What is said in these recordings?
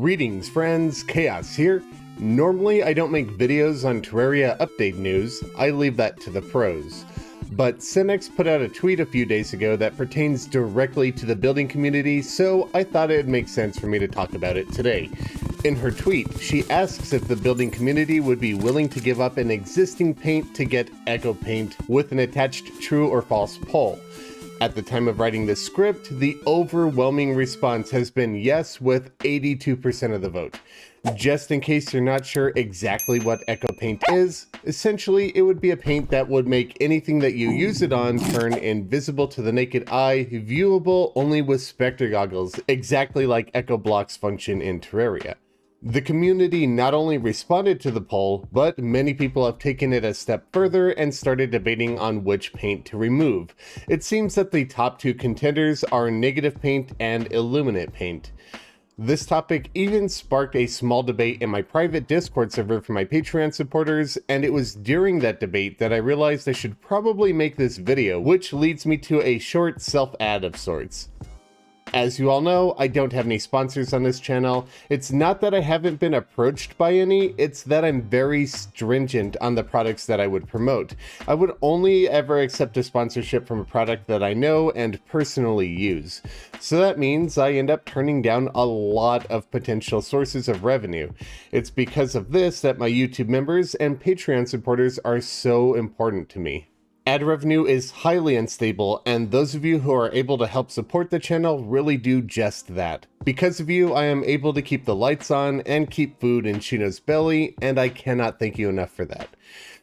Greetings friends, Khaios here. Normally I don't make videos on Terraria update news, I leave that to the pros. But Cenx put out a tweet a few days ago that pertains directly to the building community, so I thought it would make sense for me to talk about it today. In her tweet, she asks if the building community would be willing to give up an existing paint to get Echo Paint with an attached true or false poll. At the time of writing this script, the overwhelming response has been yes with 82% of the vote. Just in case you're not sure exactly what Echo Paint is, essentially it would be a paint that would make anything that you use it on turn invisible to the naked eye, viewable only with Spectre goggles, exactly like Echo Block's function in Terraria. The community not only responded to the poll, but many people have taken it a step further and started debating on which paint to remove. It seems that the top two contenders are Negative Paint and Illuminate Paint. This topic even sparked a small debate in my private Discord server for my Patreon supporters, and it was during that debate that I realized I should probably make this video, which leads me to a short self-ad of sorts. As you all know, I don't have any sponsors on this channel. It's not that I haven't been approached by any, it's that I'm very stringent on the products that I would promote. I would only ever accept a sponsorship from a product that I know and personally use. So that means I end up turning down a lot of potential sources of revenue. It's because of this that my YouTube members and Patreon supporters are so important to me. Ad revenue is highly unstable, and those of you who are able to help support the channel really do just that. Because of you, I am able to keep the lights on and keep food in Chino's belly, and I cannot thank you enough for that.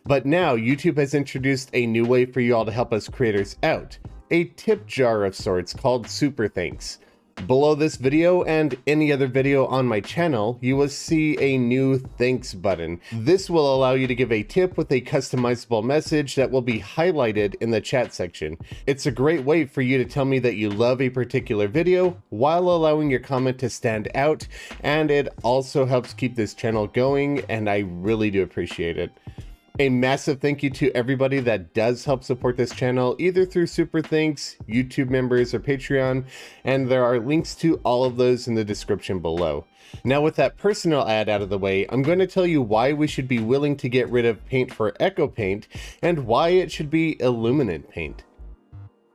But now, YouTube has introduced a new way for you all to help us creators out. A tip jar of sorts called Super Thanks. Below this video and any other video on my channel, you will see a new thanks button. This will allow you to give a tip with a customizable message that will be highlighted in the chat section. It's a great way for you to tell me that you love a particular video while allowing your comment to stand out, and it also helps keep this channel going, and I really do appreciate it. A massive thank you to everybody that does help support this channel, either through Super Thanks, YouTube members, or Patreon, and there are links to all of those in the description below. Now with that personal ad out of the way, I'm going to tell you why we should be willing to get rid of paint for Echo Paint, and why it should be Illuminate Paint.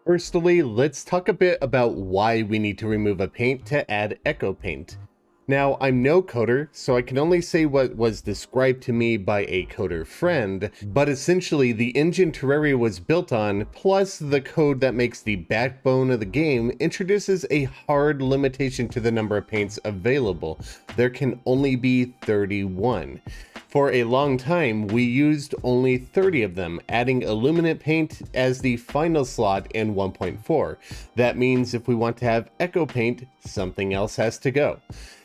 Firstly, let's talk a bit about why we need to remove a paint to add Echo Paint. Now, I'm no coder, so I can only say what was described to me by a coder friend, but essentially the engine Terraria was built on, plus the code that makes the backbone of the game, introduces a hard limitation to the number of paints available. There can only be 31. For a long time, we used only 30 of them, adding Illuminate Paint as the final slot in 1.4. That means if we want to have Echo Paint, something else has to go.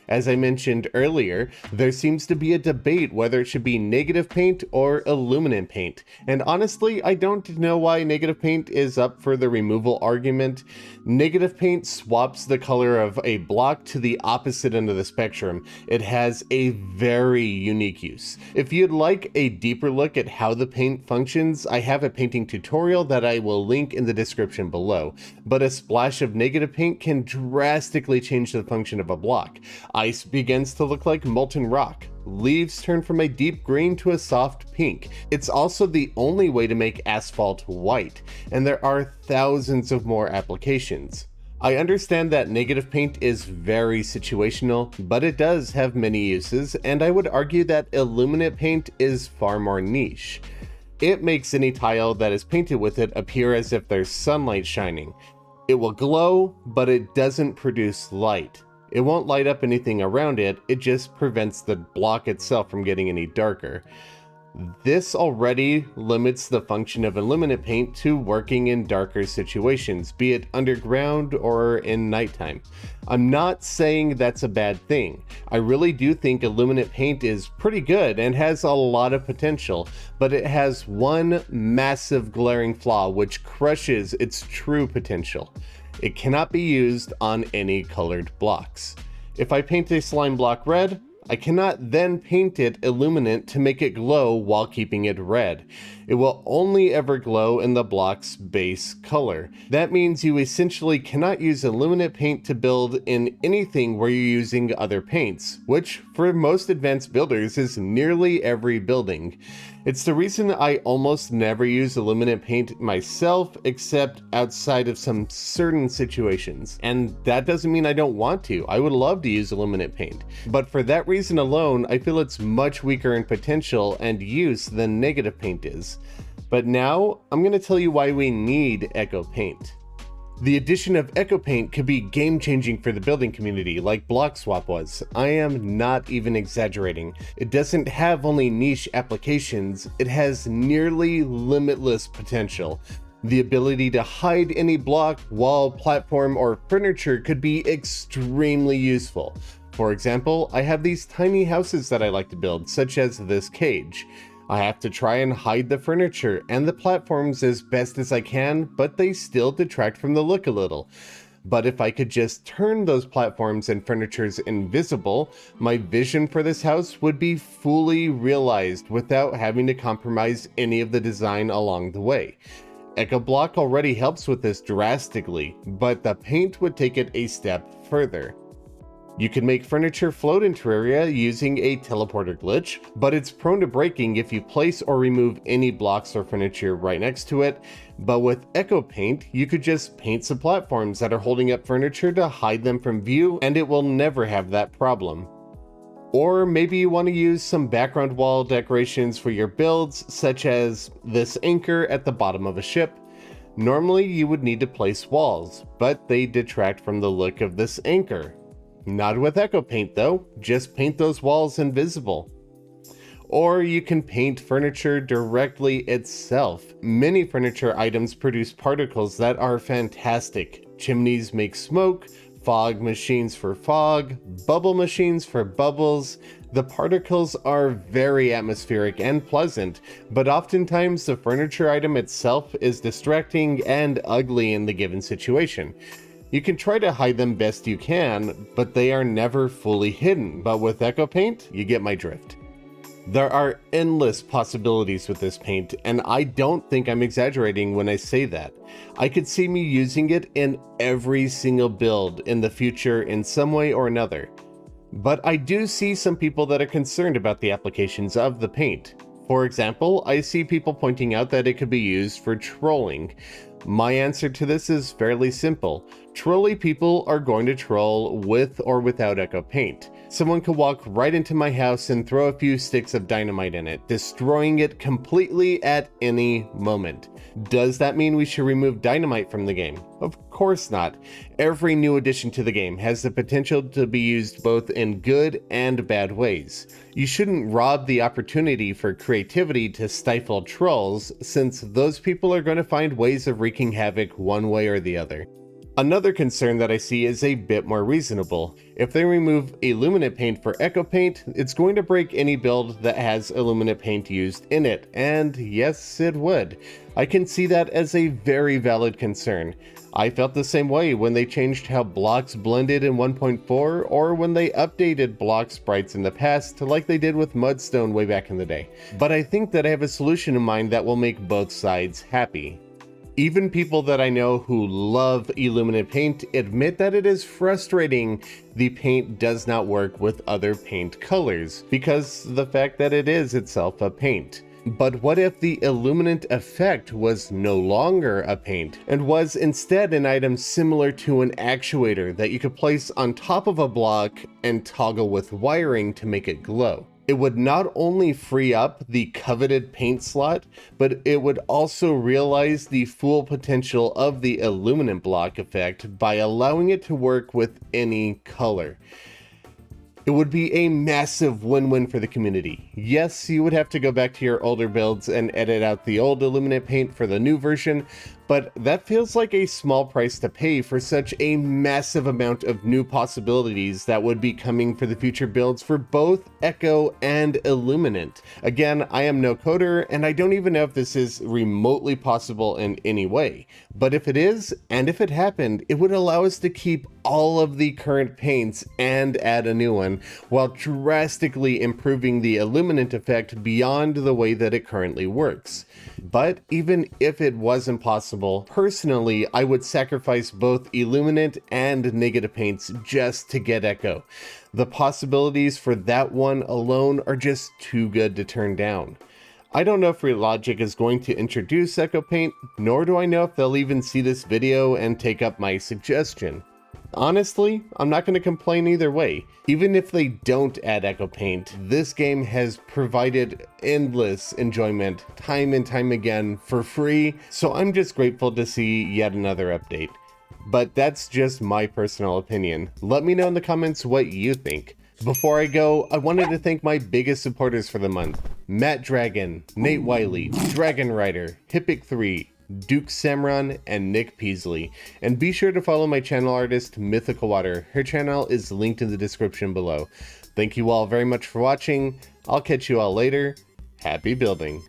As I mentioned earlier, there seems to be a debate whether it should be Negative Paint or Illuminate Paint, and honestly, I don't know why Negative Paint is up for the removal argument. Negative Paint swaps the color of a block to the opposite end of the spectrum. It has a very unique use. If you'd like a deeper look at how the paint functions, I have a painting tutorial that I will link in the description below, but a splash of Negative Paint can drastically change the function of a block. Ice begins to look like molten rock. Leaves turn from a deep green to a soft pink. It's also the only way to make asphalt white, and there are thousands of more applications. I understand that Negative Paint is very situational, but it does have many uses, and I would argue that Illuminate Paint is far more niche. It makes any tile that is painted with it appear as if there's sunlight shining. It will glow, but it doesn't produce light. It won't light up anything around it, it just prevents the block itself from getting any darker. This already limits the function of Illuminate Paint to working in darker situations, be it underground or in nighttime. I'm not saying that's a bad thing. I really do think Illuminate Paint is pretty good and has a lot of potential, but it has one massive glaring flaw which crushes its true potential. It cannot be used on any colored blocks. If I paint a slime block red, I cannot then paint it Illuminate to make it glow while keeping it red. It will only ever glow in the block's base color. That means you essentially cannot use illuminate paint to build in anything where you're using other paints, which for most advanced builders is nearly every building. It's the reason I almost never use illuminate paint myself, except outside of some certain situations. And that doesn't mean I don't want to. I would love to use illuminate paint. But for that reason alone, I feel it's much weaker in potential and use than negative paint is. But now, I'm going to tell you why we need Echo Paint. The addition of Echo Paint could be game-changing for the building community, like Block Swap was. I am not even exaggerating. It doesn't have only niche applications, it has nearly limitless potential. The ability to hide any block, wall, platform, or furniture could be extremely useful. For example, I have these tiny houses that I like to build, such as this cage. I have to try and hide the furniture and the platforms as best as I can, but they still detract from the look a little. But if I could just turn those platforms and furnitures invisible, my vision for this house would be fully realized without having to compromise any of the design along the way. Echo Block already helps with this drastically, but the paint would take it a step further. You can make furniture float in Terraria using a teleporter glitch, but it's prone to breaking if you place or remove any blocks or furniture right next to it. But with Echo Paint, you could just paint some platforms that are holding up furniture to hide them from view, and it will never have that problem. Or maybe you want to use some background wall decorations for your builds, such as this anchor at the bottom of a ship. Normally you would need to place walls, but they detract from the look of this anchor. Not with Echo Paint though, just paint those walls invisible. Or you can paint furniture directly itself. Many furniture items produce particles that are fantastic. Chimneys make smoke, fog machines for fog, bubble machines for bubbles. The particles are very atmospheric and pleasant, but oftentimes the furniture item itself is distracting and ugly in the given situation. You can try to hide them best you can, but they are never fully hidden. But with Echo Paint, you get my drift. There are endless possibilities with this paint, and I don't think I'm exaggerating when I say that. I could see me using it in every single build in the future in some way or another. But I do see some people that are concerned about the applications of the paint. For example, I see people pointing out that it could be used for trolling. My answer to this is fairly simple. Trolly people are going to troll with or without Echo Paint. Someone could walk right into my house and throw a few sticks of dynamite in it, destroying it completely at any moment. Does that mean we should remove dynamite from the game? Of course not. Every new addition to the game has the potential to be used both in good and bad ways. You shouldn't rob the opportunity for creativity to stifle trolls, since those people are going to find ways of wreaking havoc one way or the other. Another concern that I see is a bit more reasonable. If they remove illuminate paint for Echo Paint, it's going to break any build that has illuminate paint used in it, and yes, it would. I can see that as a very valid concern. I felt the same way when they changed how blocks blended in 1.4, or when they updated block sprites in the past, like they did with Mudstone way back in the day. But I think that I have a solution in mind that will make both sides happy. Even people that I know who love illuminate paint admit that it is frustrating the paint does not work with other paint colors, because the fact that it is itself a paint. But what if the illuminant effect was no longer a paint, and was instead an item similar to an actuator that you could place on top of a block and toggle with wiring to make it glow? It would not only free up the coveted paint slot, but it would also realize the full potential of the illuminant block effect by allowing it to work with any color. It would be a massive win-win for the community. Yes, you would have to go back to your older builds and edit out the old illuminate paint for the new version, but that feels like a small price to pay for such a massive amount of new possibilities that would be coming for the future builds for both Echo and Illuminant. Again, I am no coder, and I don't even know if this is remotely possible in any way. But if it is, and if it happened, it would allow us to keep all of the current paints and add a new one, while drastically improving the illuminant effect beyond the way that it currently works. But even if it wasn't possible, personally I would sacrifice both illuminant and negative paints just to get Echo. The possibilities for that one alone are just too good to turn down. I don't know if Relogic is going to introduce Echo Paint, nor do I know if they'll even see this video and take up my suggestion. Honestly, I'm not going to complain either way. Even if they don't add Echo Paint, this game has provided endless enjoyment time and time again for free, so I'm just grateful to see yet another update. But that's just my personal opinion. Let me know in the comments what you think. Before I go, I wanted to thank my biggest supporters for the month: Matt Dragon, Nate Wiley, Dragon Rider, Hippic3, Duke Samron, and Nick Peasley. And be sure to follow my channel artist, MythicalWater. Her channel is linked in the description below. Thank you all very much for watching. I'll catch you all later. Happy building.